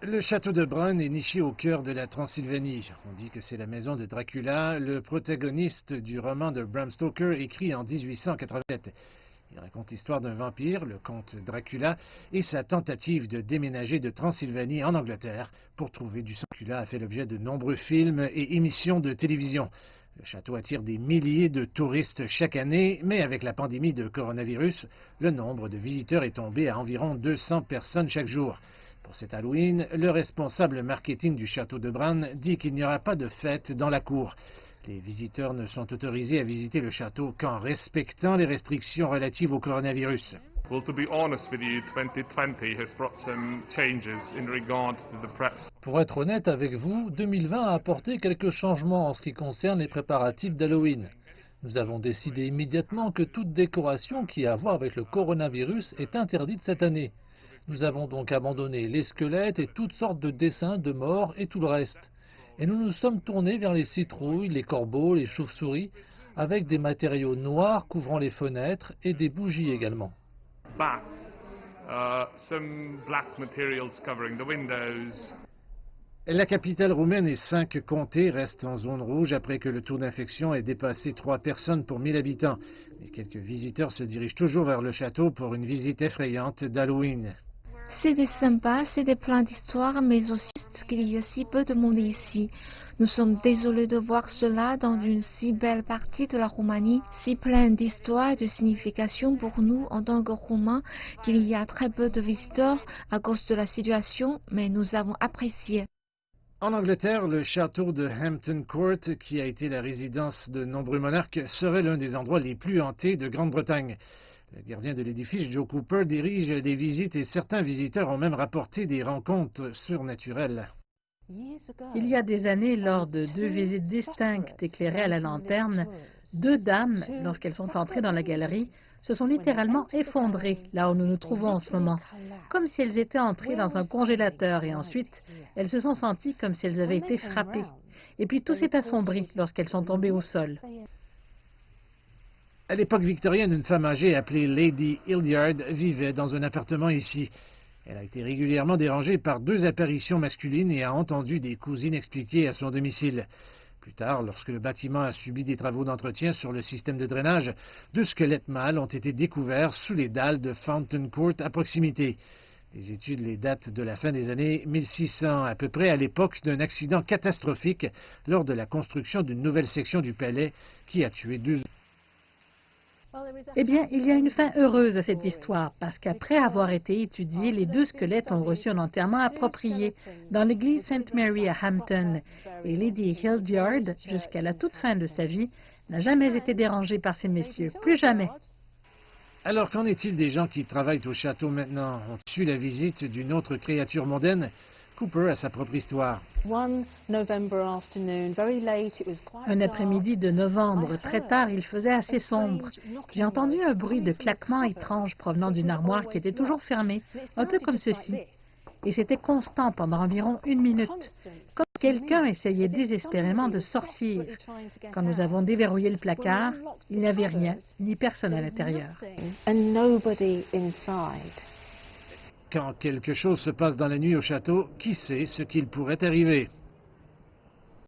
Le château de Bran est niché au cœur de la Transylvanie. On dit que c'est la maison de Dracula, le protagoniste du roman de Bram Stoker écrit en 1887. Il raconte l'histoire d'un vampire, le comte Dracula, et sa tentative de déménager de Transylvanie en Angleterre pour trouver du sang. Dracula a fait l'objet de nombreux films et émissions de télévision. Le château attire des milliers de touristes chaque année, mais avec la pandémie de coronavirus, le nombre de visiteurs est tombé à environ 200 personnes chaque jour. Pour cet Halloween, le responsable marketing du château de Bran dit qu'il n'y aura pas de fête dans la cour. Les visiteurs ne sont autorisés à visiter le château qu'en respectant les restrictions relatives au coronavirus. Well, to be honest with you, 2020 has brought some changes in regard to the preps. Pour être honnête avec vous, 2020 a apporté quelques changements en ce qui concerne les préparatifs d'Halloween. Nous avons décidé immédiatement que toute décoration qui a à voir avec le coronavirus est interdite cette année. Nous avons donc abandonné les squelettes et toutes sortes de dessins de morts et tout le reste. Et nous nous sommes tournés vers les citrouilles, les corbeaux, les chauves-souris, avec des matériaux noirs couvrant les fenêtres et des bougies également. Some black materials covering the windows. La capitale roumaine et 5 comtés restent en zone rouge après que le taux d'infection ait dépassé 3 personnes pour 1000 habitants. Mais quelques visiteurs se dirigent toujours vers le château pour une visite effrayante d'Halloween. C'est sympa, c'est plein d'histoires, mais aussi qu'il y a si peu de monde ici. Nous sommes désolés de voir cela dans une si belle partie de la Roumanie, si pleine d'histoires et de signification pour nous en tant que Roumains, qu'il y a très peu de visiteurs à cause de la situation, mais nous avons apprécié. En Angleterre, le château de Hampton Court, qui a été la résidence de nombreux monarques, serait l'un des endroits les plus hantés de Grande-Bretagne. Le gardien de l'édifice, Joe Cooper, dirige des visites et certains visiteurs ont même rapporté des rencontres surnaturelles. Il y a des années, lors de 2 visites distinctes éclairées à la lanterne, 2 dames, lorsqu'elles sont entrées dans la galerie, se sont littéralement effondrées là où nous nous trouvons en ce moment, comme si elles étaient entrées dans un congélateur et ensuite elles se sont senties comme si elles avaient été frappées. Et puis tout s'est assombri lorsqu'elles sont tombées au sol. À l'époque victorienne, une femme âgée appelée Lady Hildyard vivait dans un appartement ici. Elle a été régulièrement dérangée par 2 apparitions masculines et a entendu des coups inexpliqués à son domicile. Plus tard, lorsque le bâtiment a subi des travaux d'entretien sur le système de drainage, 2 squelettes mâles ont été découverts sous les dalles de Fountain Court à proximité. Les études les datent de la fin des années 1600, à peu près à l'époque d'un accident catastrophique lors de la construction d'une nouvelle section du palais qui a tué 2. Eh bien, il y a une fin heureuse à cette histoire, parce qu'après avoir été étudiés, les 2 squelettes ont reçu un enterrement approprié dans l'église St. Mary à Hampton. Et Lady Hildyard, jusqu'à la toute fin de sa vie, n'a jamais été dérangée par ces messieurs. Plus jamais. Alors, qu'en est-il des gens qui travaillent au château maintenant? On suit la visite d'une autre créature mondaine. Cooper a sa propre histoire. Un après-midi de novembre, très tard, il faisait assez sombre. J'ai entendu un bruit de claquement étrange provenant d'une armoire qui était toujours fermée, un peu comme ceci. Et c'était constant pendant environ 1 minute, comme quelqu'un essayait désespérément de sortir. Quand nous avons déverrouillé le placard, il n'y avait rien, ni personne à l'intérieur. Quand quelque chose se passe dans la nuit au château, qui sait ce qu'il pourrait arriver?